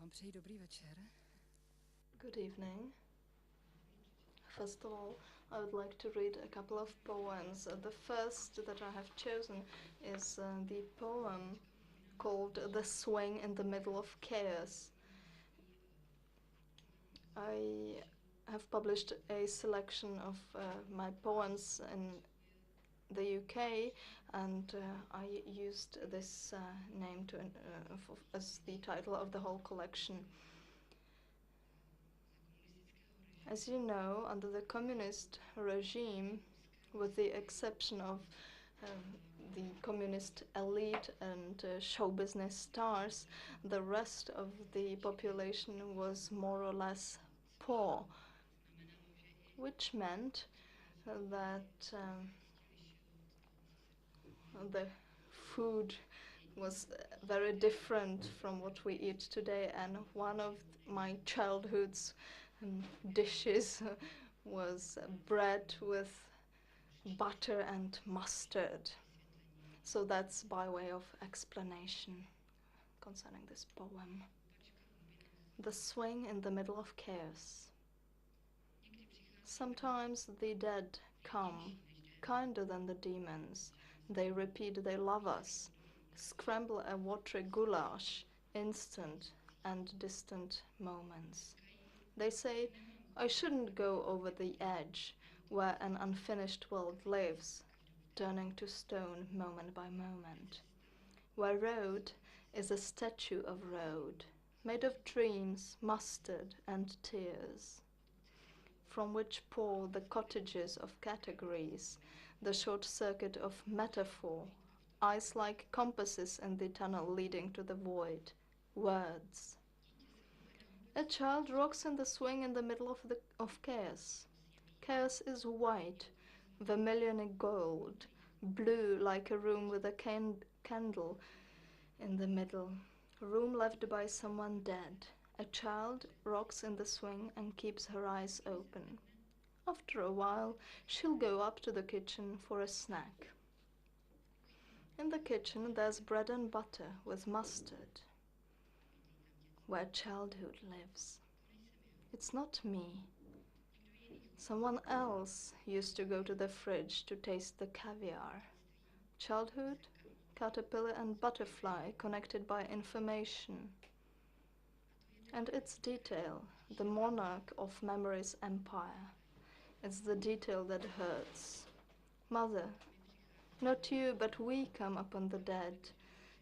vám přeji dobrý večer. Good evening. First of all, I would like to read a couple of poems. The first that I have chosen is the poem called The Swing in the Middle of Chaos. I have published a selection of my poems in the UK, and I used this name as the title of the whole collection. As you know, under the communist regime, with the exception of the communist elite and show business stars, the rest of the population was more or less poor, which meant that the food was very different from what we eat today, and one of my childhood's dishes was bread with butter and mustard. So that's by way of explanation concerning this poem. The Swing in the Middle of Chaos. Sometimes the dead come, kinder than the demons. They repeat they love us, scramble a watery goulash, instant and distant moments. They say, I shouldn't go over the edge where an unfinished world lives, turning to stone moment by moment, where road is a statue of road, made of dreams, mustard and tears, from which pour the cottages of categories, the short circuit of metaphor, eyes like compasses in the tunnel leading to the void, words. A child rocks in the swing in the middle of chaos. Chaos is white, vermilion gold, blue like a room with a candle in the middle, room left by someone dead. A child rocks in the swing and keeps her eyes open. After a while, she'll go up to the kitchen for a snack. In the kitchen, there's bread and butter with mustard. Where childhood lives. It's not me. Someone else used to go to the fridge to taste the caviar. Childhood, caterpillar and butterfly connected by information. And its detail, the monarch of memory's empire. It's the detail that hurts. Mother, not you, but we come upon the dead,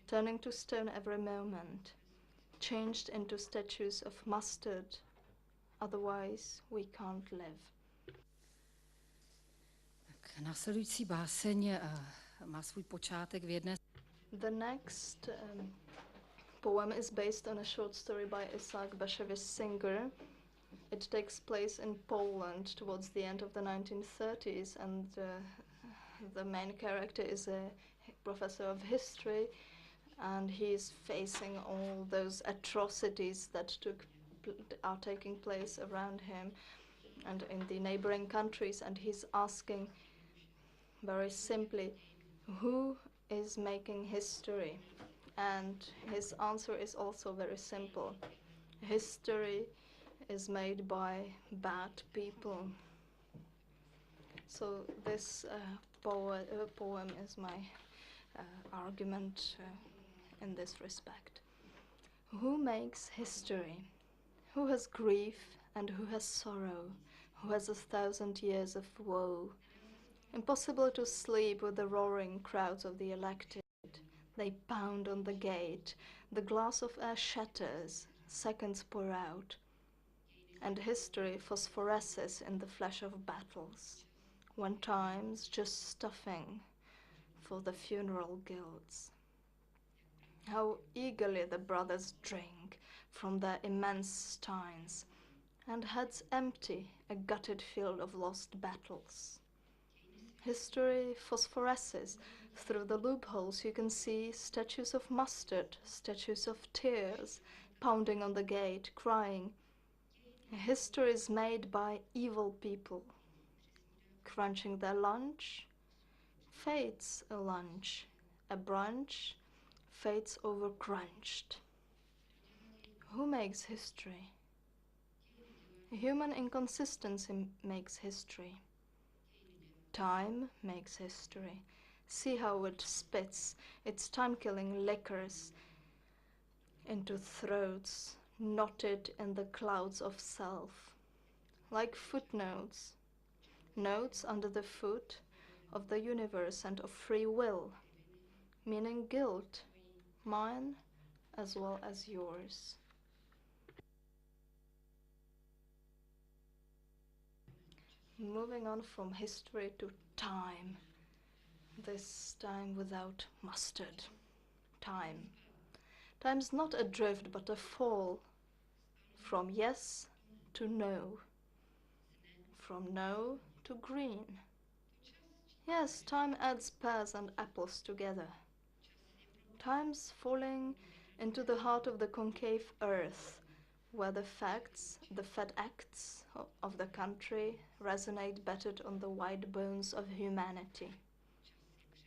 turning to stone every moment, changed into statues of mustard. Otherwise, we can't live. Tak následující báseň má svůj počátek v jedné. The next poem is based on a short story by Isaac Bashevis Singer. It takes place in Poland towards the end of the 1930s, and the main character is a professor of history, and he's facing all those atrocities that are taking place around him and in the neighboring countries, and he's asking very simply, who is making history? And his answer is also very simple. History is made by bad people. So this poem is my argument in this respect. Who makes history? Who has grief and who has sorrow? Who has 1,000 years of woe? Impossible to sleep with the roaring crowds of the elected. They pound on the gate, the glass of air shatters, seconds pour out, and history phosphoresces in the flash of battles, when time's just stuffing for the funeral guilds. How eagerly the brothers drink from their immense steins, and heads empty, a gutted field of lost battles. History phosphoresces. Through the loopholes you can see statues of mustard, statues of tears, pounding on the gate, crying. History is made by evil people, crunching their lunch. Fate's a lunch, a brunch, fate's overcrunched. Who makes history? Human inconsistency makes history. Time makes history. See how it spits its time-killing liquors into throats knotted in the clouds of self, like footnotes, notes under the foot of the universe and of free will, meaning guilt, mine as well as yours. Moving on from history to time, this time without mustard. Time. Time's not a drift but a fall, from yes to no, from no to green. Yes, time adds pears and apples together. Time's falling into the heart of the concave earth, where the facts, the fat acts of the country resonate battered on the white bones of humanity.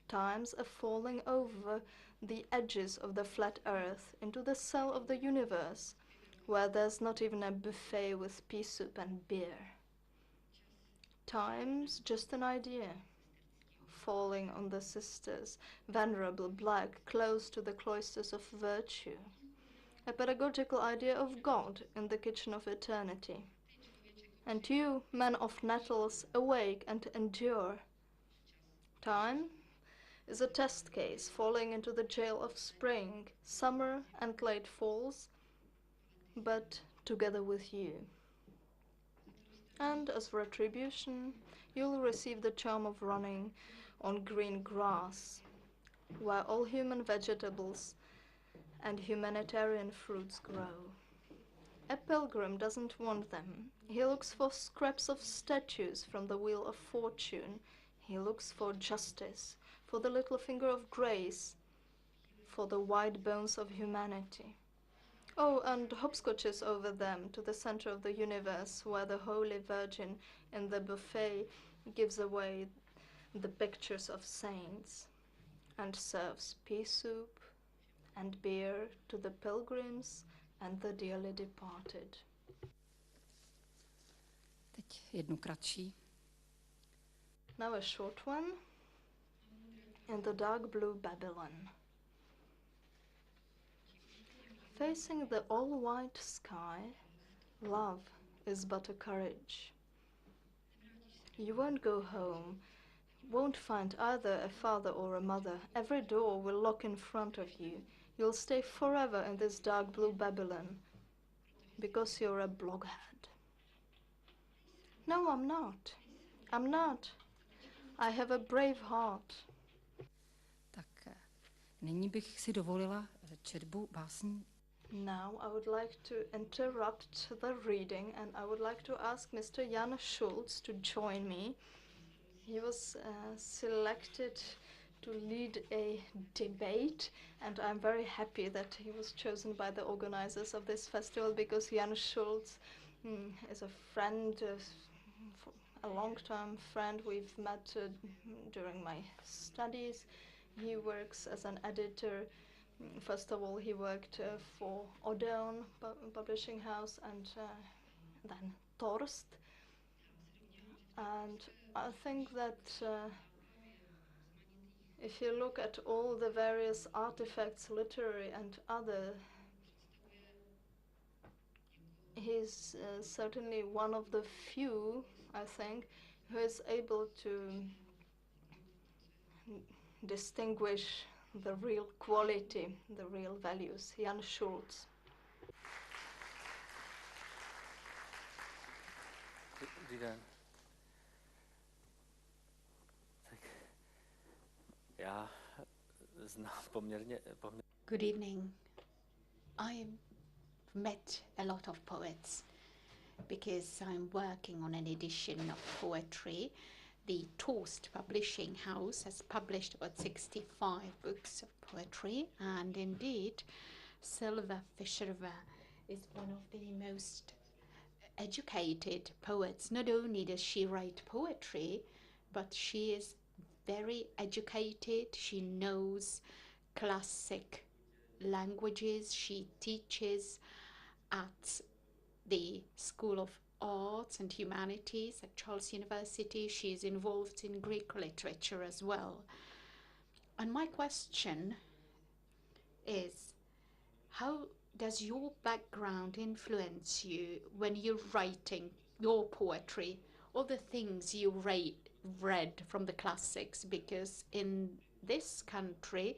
Times are falling over the edges of the flat earth into the cell of the universe, where there's not even a buffet with pea soup and beer. Time's just an idea, falling on the sisters, venerable, black, close to the cloisters of virtue. A pedagogical idea of God in the kitchen of eternity. And you, men of nettles, awake and endure. Time is a test case falling into the jail of spring, summer and late falls, but together with you. And as retribution, you'll receive the charm of running on green grass, where all human vegetables and humanitarian fruits grow. A pilgrim doesn't want them. He looks for scraps of statues from the wheel of fortune. He looks for justice, for the little finger of grace, for the white bones of humanity. Oh, and hopscotches over them to the center of the universe, where the Holy Virgin in the buffet gives away the pictures of saints and serves pea soup and beer to the pilgrims and the dearly departed. Teď jednu kratší. Now a short one. In the dark blue Babylon. Facing the all-white sky, love is but a courage. You won't go home, won't find either a father or a mother. Every door will lock in front of you. You'll stay forever in this dark blue Babylon because you're a blockhead. No, I'm not. I'm not. I have a brave heart. Tak nyní bych si dovolila četbu básní. Now I would like to interrupt the reading and I would like to ask Mr. Jan Schulz to join me. He was selected to lead a debate and I'm very happy that he was chosen by the organizers of this festival because Jan Schulz is a friend, a long-term friend. We've met during my studies. He works as an editor. First of all, he worked for Odeon publishing house and then Torst. And I think that if you look at all the various artifacts, literary and other, he's certainly one of the few, I think, who is able to distinguish the real quality, the real values. Jan Schulz. Dobrý den. Tak já znám poměrně. Good evening. I've met a lot of poets because I'm working on an edition of poetry. The Torst Publishing House has published about 65 books of poetry, and indeed Sylva Fischerova is one of the most educated poets. Not only does she write poetry, but she is very educated. She knows classic languages, she teaches at the School of Arts and Humanities at Charles University. She is involved in Greek literature as well. And my question is, how does your background influence you when you're writing your poetry, all the things you read from the classics? Because in this country,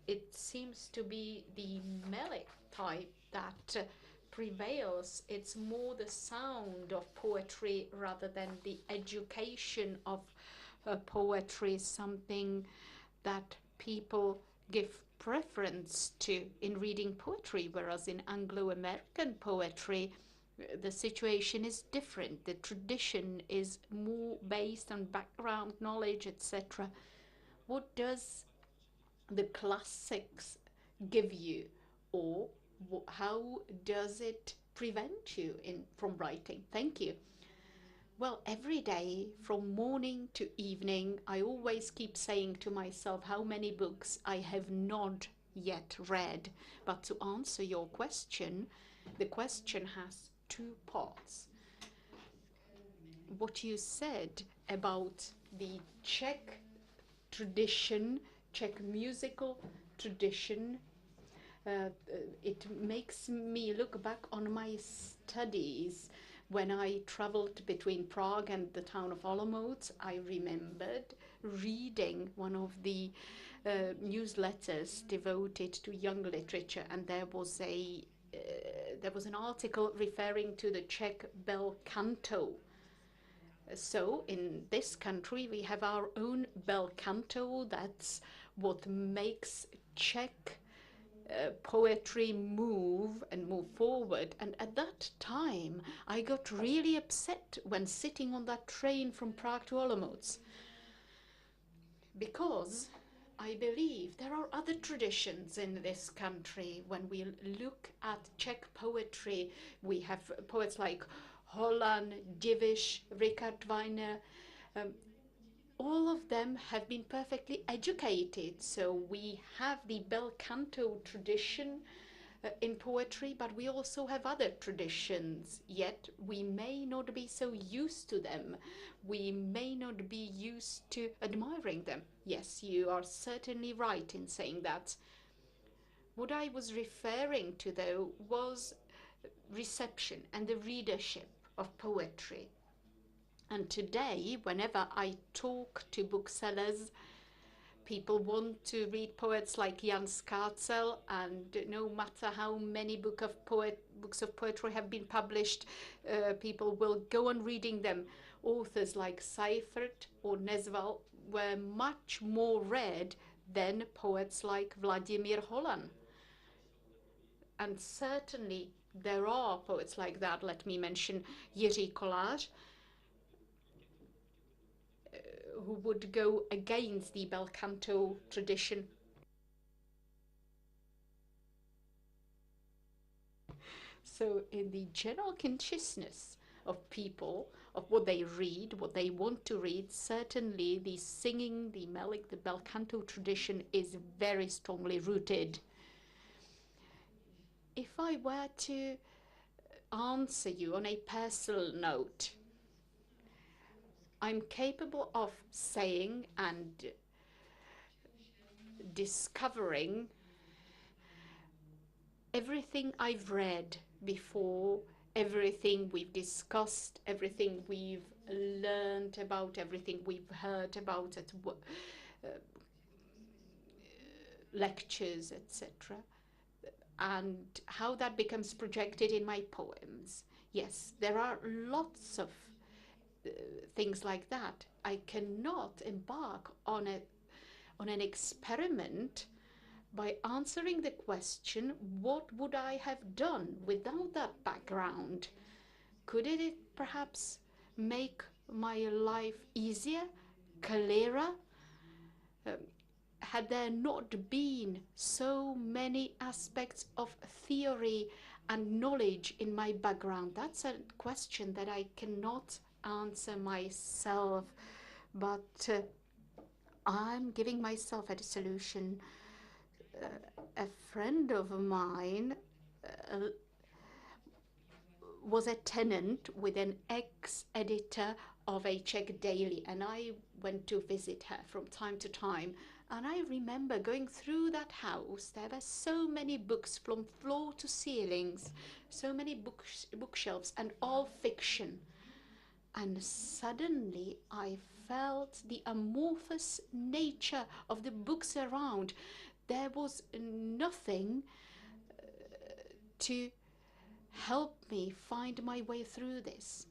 it seems to be the melic type that prevails. It's more the sound of poetry rather than the education of poetry, something that people give preference to in reading poetry, whereas in Anglo-American poetry, the situation is different. The tradition is more based on background knowledge, etc. What does the classics give you, or how does it prevent you from writing? Thank you. Well, every day from morning to evening, I always keep saying to myself how many books I have not yet read. But to answer your question, the question has two parts. What you said about the Czech tradition, Czech musical tradition, it makes me look back on my studies. When I traveled between Prague and the town of Olomouc, I remembered reading one of the newsletters devoted to young literature, and there was an article referring to the Czech bel canto. So in this country we have our own bel canto. That's what makes Czech poetry move forward. And at that time I got really upset when sitting on that train from Prague to Olomouc, because I believe there are other traditions in this country. When we look at Czech poetry, we have poets like Holland, Diviš, Richard Weiner. All of them have been perfectly educated. So we have the bel canto tradition in poetry, but we also have other traditions, yet we may not be so used to them. We may not be used to admiring them. Yes, you are certainly right in saying that. What I was referring to, though, was reception and the readership of poetry. And today, whenever I talk to booksellers, people want to read poets like Jan Skácel, and no matter how many books of poetry have been published, people will go on reading them. Authors like Seifert or Nezval were much more read than poets like Vladimír Holan. And certainly there are poets like that. Let me mention Jiří Kolář, who would go against the bel canto tradition. So in the general consciousness of people, of what they read, what they want to read, certainly the singing, the melic, the bel canto tradition is very strongly rooted. If I were to answer you on a personal note, I'm capable of saying and discovering everything I've read before, everything we've discussed, everything we've learned about, everything we've heard about at lectures, etc., and how that becomes projected in my poems. Yes, there are lots of things like that. I cannot embark on an experiment by answering the question, what would I have done without that background? Could it perhaps make my life easier, clearer? Had there not been so many aspects of theory and knowledge in my background? That's a question that I cannot answer myself, but I'm giving myself a solution. A friend of mine was a tenant with an ex-editor of a Czech daily, and I went to visit her from time to time. And I remember going through that house. There were so many books from floor to ceilings, so many bookshelves, and all fiction. And suddenly I felt the amorphous nature of the books around. There was nothing to help me find my way through this.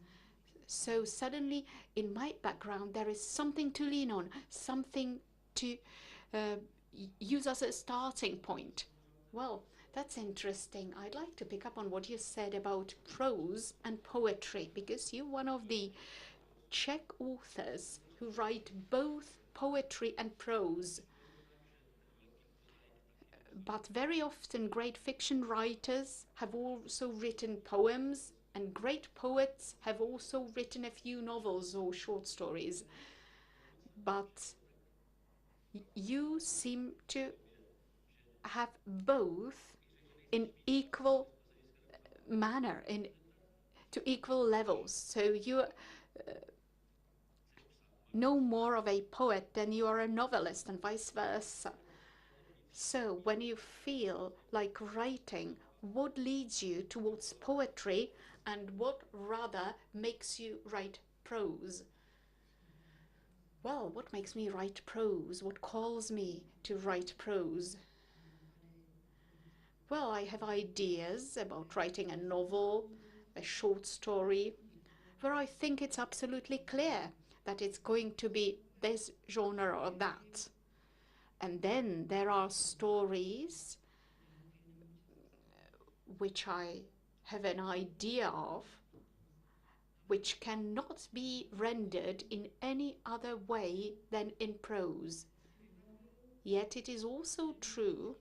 So suddenly in my background there is something to lean on, something to use as a starting point. Well, that's interesting. I'd like to pick up on what you said about prose and poetry, because you're one of the Czech authors who write both poetry and prose. But very often great fiction writers have also written poems, and great poets have also written a few novels or short stories. But you seem to have both in equal manner, to equal levels. So you're no more of a poet than you are a novelist, and vice versa. So when you feel like writing, what leads you towards poetry, and what rather makes you write prose? Well, what makes me write prose? What calls me to write prose? Well, I have ideas about writing a novel, a short story, where I think it's absolutely clear that it's going to be this genre or that. And then there are stories which I have an idea of, which cannot be rendered in any other way than in prose. Yet it is also true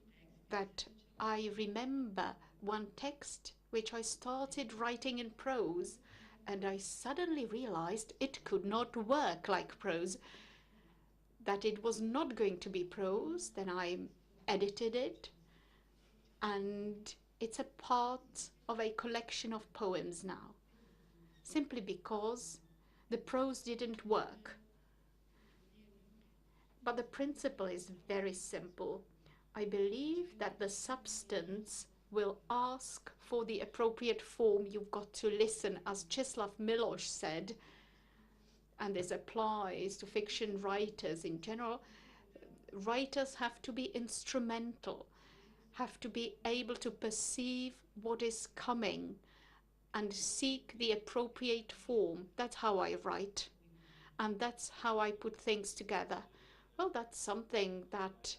that I remember one text which I started writing in prose, and I suddenly realized it could not work like prose, that it was not going to be prose. Then I edited it, and it's a part of a collection of poems now, simply because the prose didn't work. But the principle is very simple. I believe that the substance will ask for the appropriate form. You've got to listen, as Czeslaw Milosz said, and this applies to fiction writers in general. Writers have to be instrumental, have to be able to perceive what is coming and seek the appropriate form. That's how I write, and that's how I put things together. Well, that's something that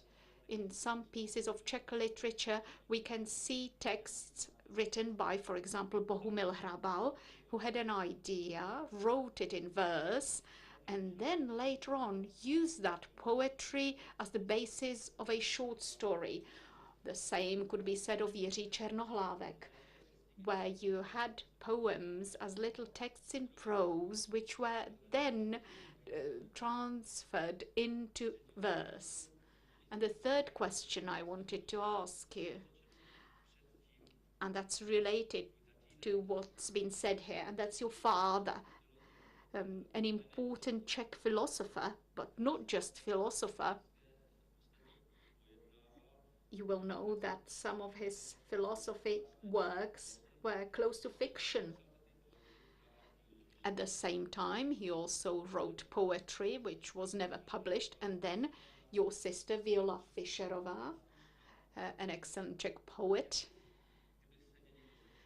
in some pieces of Czech literature we can see texts written by, for example, Bohumil Hrabal, who had an idea, wrote it in verse, and then later on used that poetry as the basis of a short story. The same could be said of Jiří Černohlávek, where you had poems as little texts in prose, which were then transferred into verse. And the third question I wanted to ask you, and that's related to what's been said here, and that's your father, an important Czech philosopher, but not just philosopher. You will know that some of his philosophy works were close to fiction. At the same time, he also wrote poetry, which was never published. And then your sister, Sylva Fischerova, an excellent Czech poet.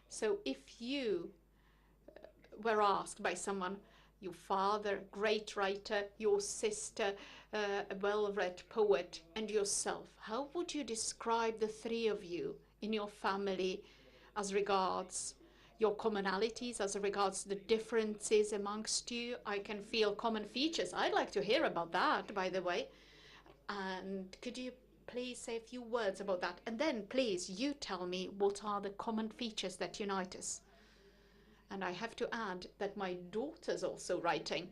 So if you were asked by someone, your father, great writer, your sister, a well-read poet, and yourself, how would you describe the three of you in your family as regards your commonalities, as regards the differences amongst you? I can feel common features. I'd like to hear about that, by the way. And could you please say a few words about that? And then, please, you tell me what are the common features that unite us. And I have to add that my daughter's also writing.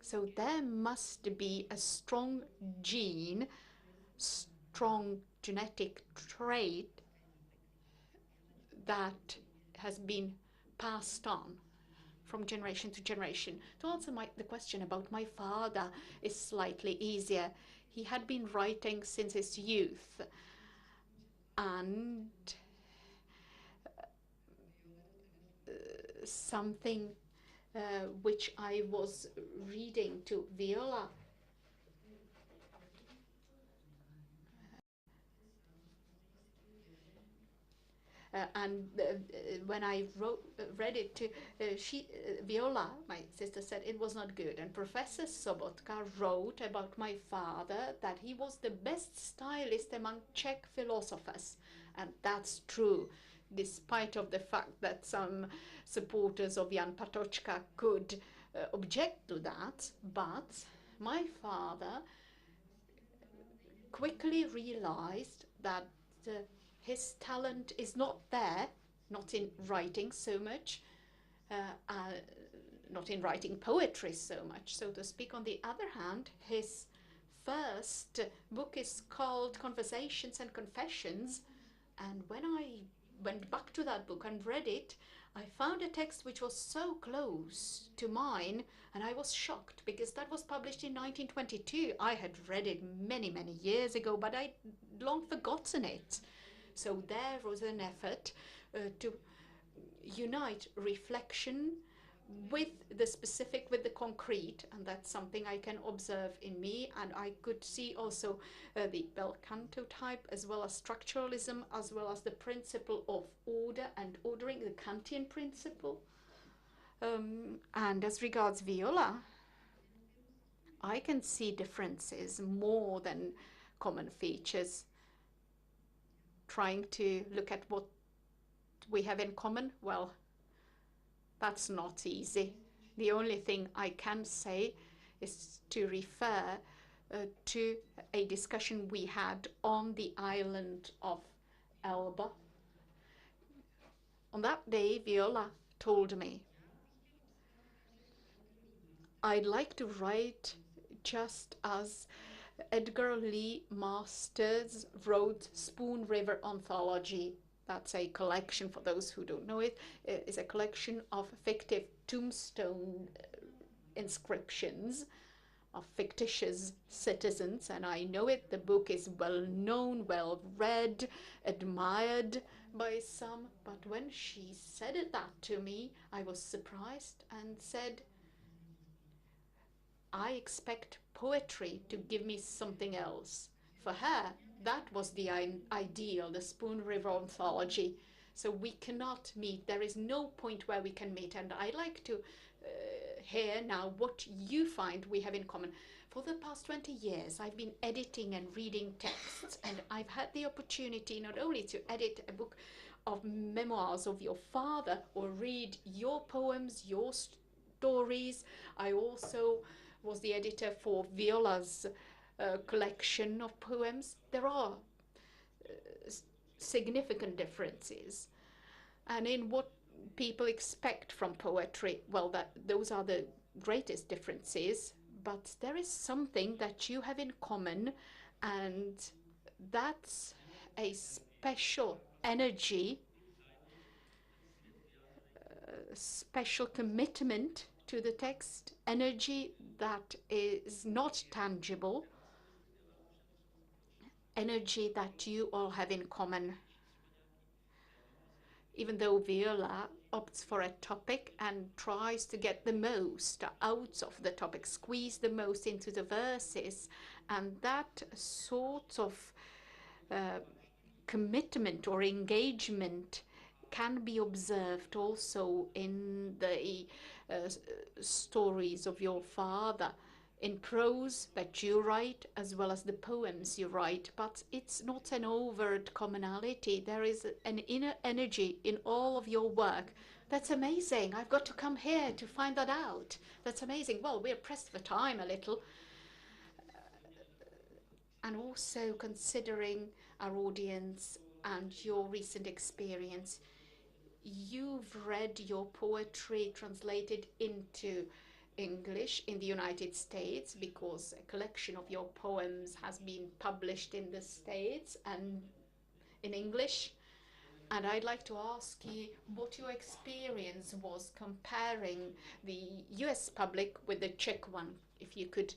So there must be a strong gene, strong genetic trait that has been passed on from generation to generation. To answer the question about my father is slightly easier. He had been writing since his youth, and something which I was reading to Viola. When I read it to Viola, my sister, said it was not good. And Professor Sobotka wrote about my father that he was the best stylist among Czech philosophers. And that's true, despite of the fact that some supporters of Jan Patočka could object to that. But my father quickly realized that his talent is not there, not in writing so much, not in writing poetry so much, so to speak. On the other hand, his first book is called Conversations and Confessions, and when I went back to that book and read it, I found a text which was so close to mine, and I was shocked because that was published in 1922. I had read it many, many years ago, but I'd long forgotten it. So there was an effort to unite reflection with the specific, with the concrete, and that's something I can observe in me. And I could see also the bel canto type, as well as structuralism, as well as the principle of order and ordering, the Kantian principle. And as regards Viola, I can see differences more than common features. Trying to look at what we have in common, well, that's not easy. The only thing I can say is to refer to a discussion we had on the island of Elba. On that day, Viola told me, I'd like to write just as Edgar Lee Masters wrote Spoon River Anthology. That's a collection, for those who don't know it, is a collection of fictive tombstone inscriptions of fictitious citizens, and I know it. The book is well known, well read, admired by some, but when she said that to me, I was surprised and said, I expect poetry to give me something else. For her, that was the ideal, the Spoon River Anthology. So we cannot meet. There is no point where we can meet. And I like to hear now what you find we have in common. For the past 20 years, I've been editing and reading texts, and I've had the opportunity not only to edit a book of memoirs of your father or read your poems, your stories. I also was the editor for Viola's collection of poems. There are significant differences. And in what people expect from poetry, well, those are the greatest differences, but there is something that you have in common, and that's a special energy, special commitment to the text, energy that is not tangible, energy that you all have in common. Even though Viola opts for a topic and tries to get the most out of the topic, squeeze the most into the verses, and that sort of commitment or engagement can be observed also in the stories of your father, in prose that you write as well as the poems you write. But it's not an overt commonality. There is an inner energy in all of your work. That's amazing. I've got to come here to find that out. That's amazing. Well, we're pressed for time a little. And also considering our audience and your recent experience, you've read your poetry translated into English in the United States, because a collection of your poems has been published in the States and in English. And I'd like to ask you what your experience was comparing the US public with the Czech one, if you could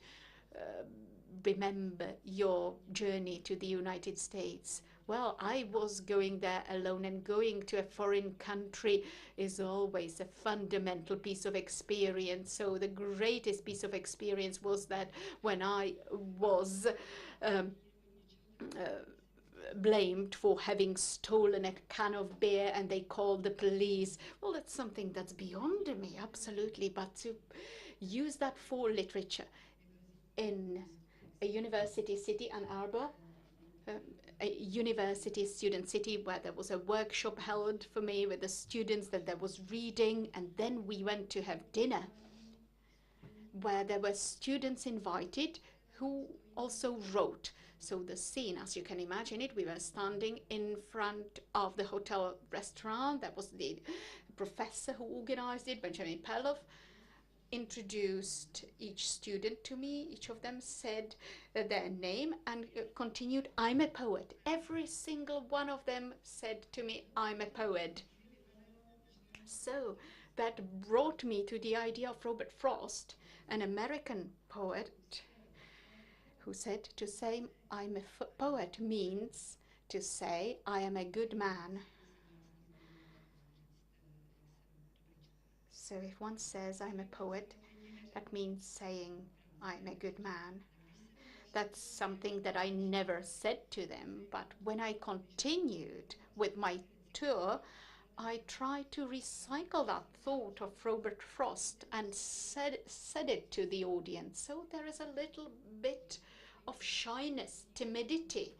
remember your journey to the United States. Well, I was going there alone, and going to a foreign country is always a fundamental piece of experience. So the greatest piece of experience was that when I was blamed for having stolen a can of beer and they called the police. Well, that's something that's beyond me, absolutely. But to use that for literature in a university city, Ann Arbor, a university student city where there was a workshop held for me with the students, that there was reading, and then we went to have dinner where there were students invited who also wrote. So the scene, as you can imagine it, we were standing in front of the hotel restaurant. That was the professor who organized it, Benjamin Perloff, introduced each student to me. Each of them said their name and continued, "I'm a poet." Every single one of them said to me, "I'm a poet." So that brought me to the idea of Robert Frost, an American poet, who said to say I'm a poet means to say I am a good man. So if one says I'm a poet, that means saying I'm a good man. That's something that I never said to them, but when I continued with my tour, I tried to recycle that thought of Robert Frost and said it to the audience. So there is a little bit of shyness, timidity,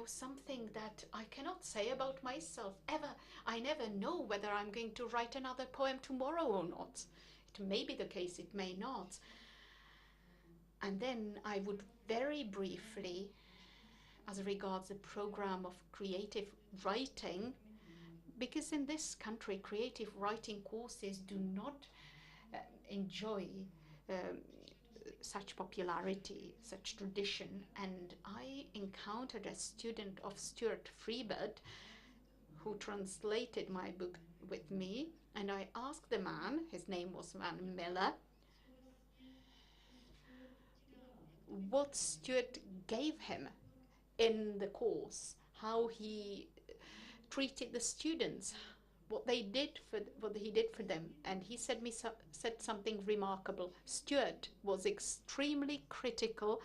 something that I cannot say about myself ever. I never know whether I'm going to write another poem tomorrow or not. It may be the case, it may not. And then I would very briefly, as regards the program of creative writing, because in this country creative writing courses do not enjoy such popularity, such tradition. And I encountered a student of Stuart Freebird who translated my book with me, and I asked the man, his name was Van Miller, what Stuart gave him in the course, how he treated the students, what he did for them. And he said something remarkable. Stuart was extremely critical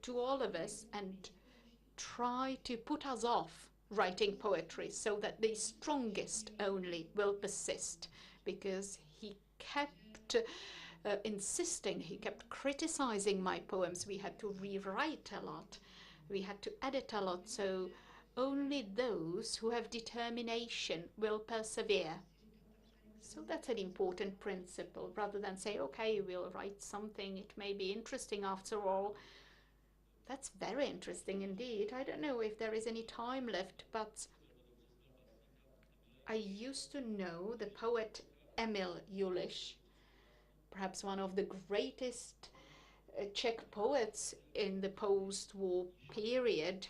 to all of us and tried to put us off writing poetry so that the strongest only will persist, because he kept insisting, he kept criticizing my poems. We had to rewrite a lot, we had to edit a lot, so only those who have determination will persevere. So that's an important principle, rather than say, okay, we'll write something, it may be interesting after all. That's very interesting indeed. I don't know if there is any time left, but I used to know the poet Emil Juliš, perhaps one of the greatest Czech poets in the post-war period.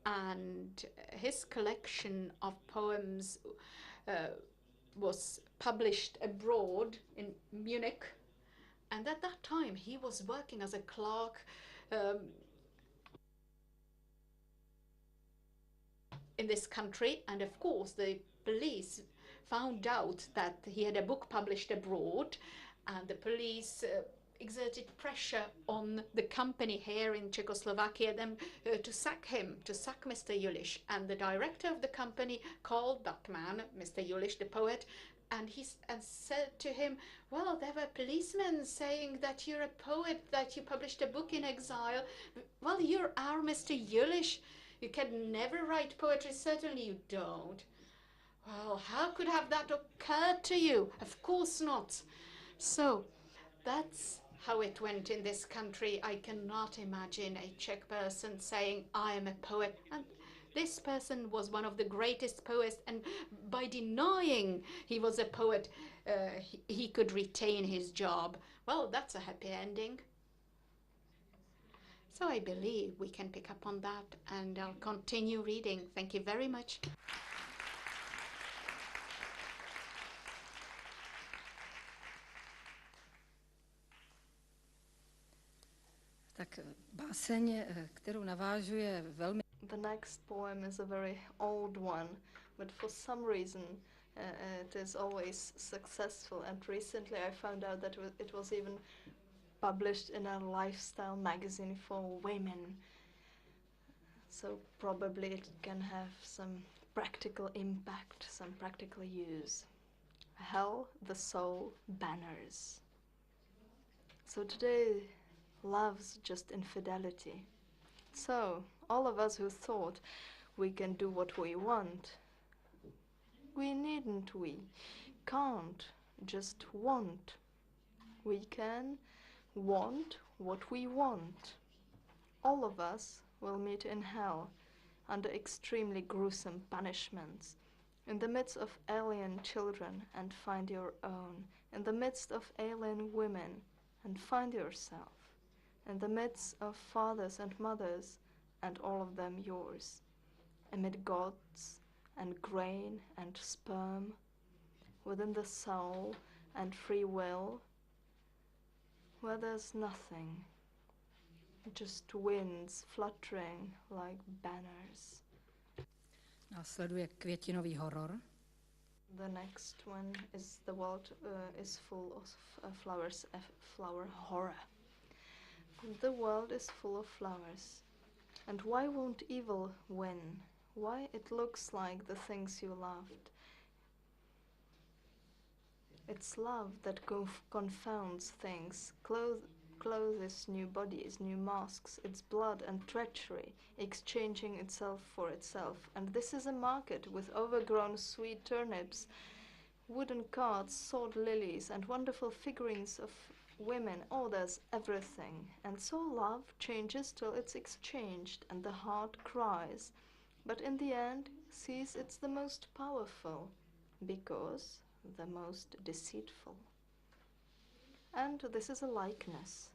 And his collection of poems was published abroad in Munich. And at that time, he was working as a clerk in this country. And of course, the police found out that he had a book published abroad, and the police exerted pressure on the company here in Czechoslovakia then to sack him, to sack Mr. Juliš. And the director of the company called that man, Mr. Juliš, the poet, and said to him, well, there were policemen saying that you're a poet, that you published a book in exile. Well, you're our Mr. Juliš. You can never write poetry. Certainly you don't. Well, how could have that occurred to you? Of course not. So that's how it went in this country. I cannot imagine a Czech person saying, I am a poet. And this person was one of the greatest poets, and by denying he was a poet, he could retain his job. Well, that's a happy ending. So I believe we can pick up on that, and I'll continue reading. Thank you very much. Tak báseň, kterou navážu, je velmi... The next poem is a very old one, but for some reason it is always successful. And recently I found out that it was even published in a lifestyle magazine for women. So probably it can have some practical impact, some practical use. Hell, the soul, banners. So today, love's just infidelity. So, all of us who thought we can do what we want, we needn't, we can't just want. We can want what we want. All of us will meet in hell under extremely gruesome punishments, in the midst of alien children and find your own, in the midst of alien women and find yourself, in the midst of fathers and mothers and all of them yours, amid gods and grain and sperm, within the soul and free will, where there's nothing, just winds fluttering like banners. Následuje květinový horor. The next one is the world is full of flowers, flower horror. The world is full of flowers. And why won't evil win? Why it looks like the things you loved? It's love that confounds things, clothes new bodies, new masks, its blood and treachery, exchanging itself for itself. And this is a market with overgrown sweet turnips, wooden carts, sword lilies, and wonderful figurines of women. Oh, there's everything. And so love changes till it's exchanged, and the heart cries, but in the end sees it's the most powerful, because the most deceitful. And this is a likeness.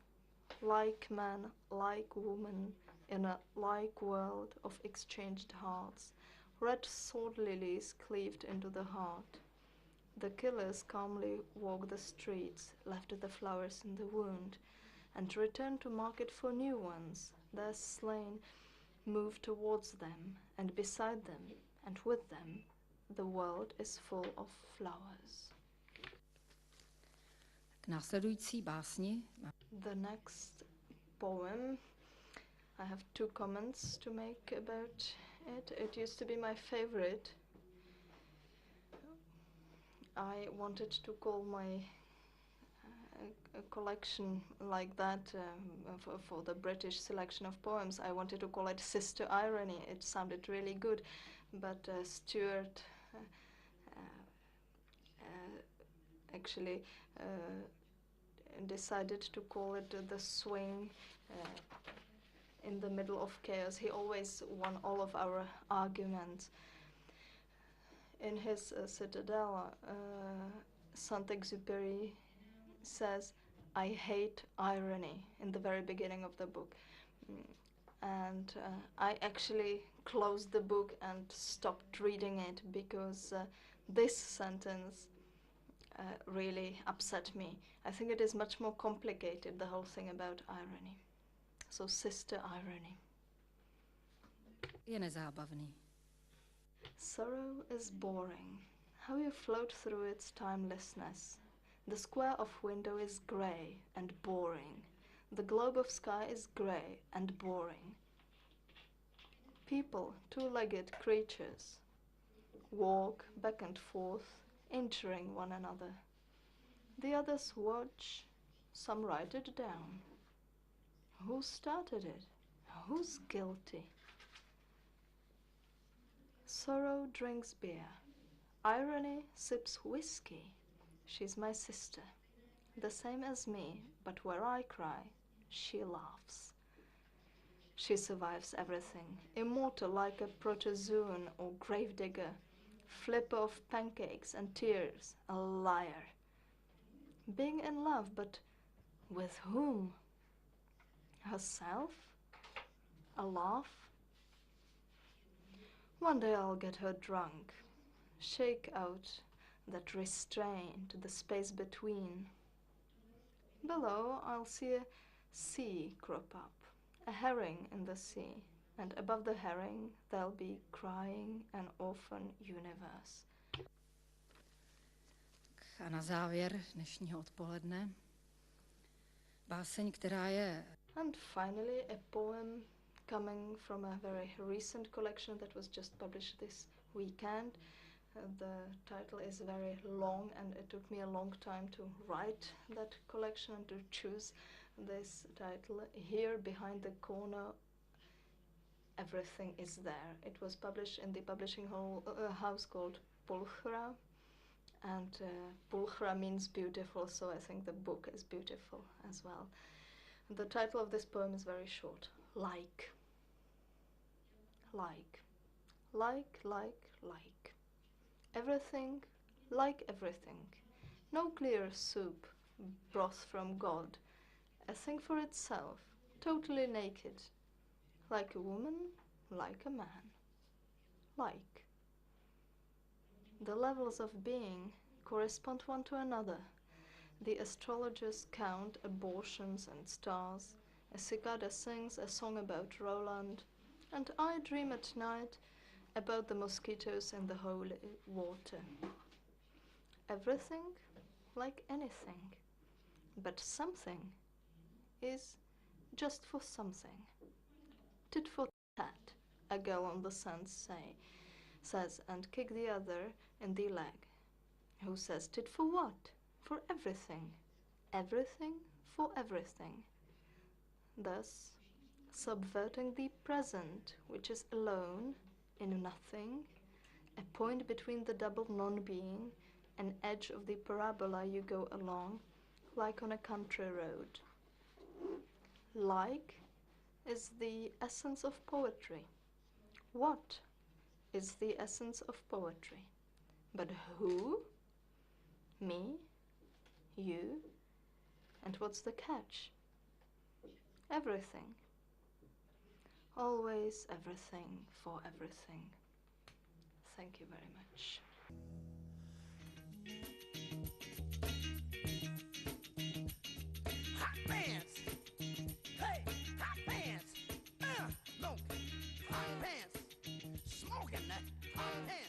Like man, like woman, in a like world of exchanged hearts, red sword lilies cleaved into the heart. The killers calmly walk the streets, left the flowers in the wound, and return to market for new ones. Their slain move towards them, and beside them, and with them, the world is full of flowers. K následující básni. The next poem, I have two comments to make about it. It used to be my favorite. I wanted to call my a collection like that for the British selection of poems. I wanted to call it Sister Irony. It sounded really good, but Stuart actually decided to call it the swing in the middle of chaos. He always won all of our arguments. In his Citadel, Saint-Exupéry says, "I hate irony," in the very beginning of the book. And I actually closed the book and stopped reading it because this sentence really upset me. I think it is much more complicated, the whole thing about irony. So, Sister Irony. Je nezábavný. Sorrow is boring. How you float through its timelessness. The square of window is grey and boring. The globe of sky is grey and boring. People, two-legged creatures, walk back and forth, injuring one another. The others watch, some write it down. Who started it? Who's guilty? Sorrow drinks beer. Irony sips whiskey. She's my sister, the same as me, but where I cry, she laughs. She survives everything, immortal like a protozoan or gravedigger, flipper of pancakes and tears, a liar. Being in love, but with whom? Herself? A laugh? One day I'll get her drunk, shake out that restraint, the space between. Below I'll see a sea crop up, a herring in the sea, and above the herring there'll be crying an orphan universe. A na závěr dnešního odpoledne báseň, která je... And finally a poem coming from a very recent collection that was just published this weekend. The title is very long and it took me a long time to write that collection and to choose this title. Here behind the corner everything is there. It was published in the publishing house called Pulchra, and Pulchra means beautiful, so I think the book is beautiful as well. The title of this poem is very short. Like. Like. Like, like, like. Everything like everything. No clear soup, broth from God. A thing for itself, totally naked. Like a woman, like a man. Like. The levels of being correspond one to another. The astrologers count abortions and stars. A cicada sings a song about Roland. And I dream at night about the mosquitoes in the holy water. Everything like anything. But something is just for something. Tit for tat, a girl on the sand says, and kick the other in the leg, who says, tit for what? For everything. Everything for everything. Thus, subverting the present, which is alone, in nothing, a point between the double non-being, an edge of the parabola you go along, like on a country road. Like is the essence of poetry. What is the essence of poetry? But who? Me? You? And what's the catch? Everything. Always everything for everything. Thank you very much. Hot pants! Hey, hot pants! Smoking! Hot pants! Smoking that hot pants!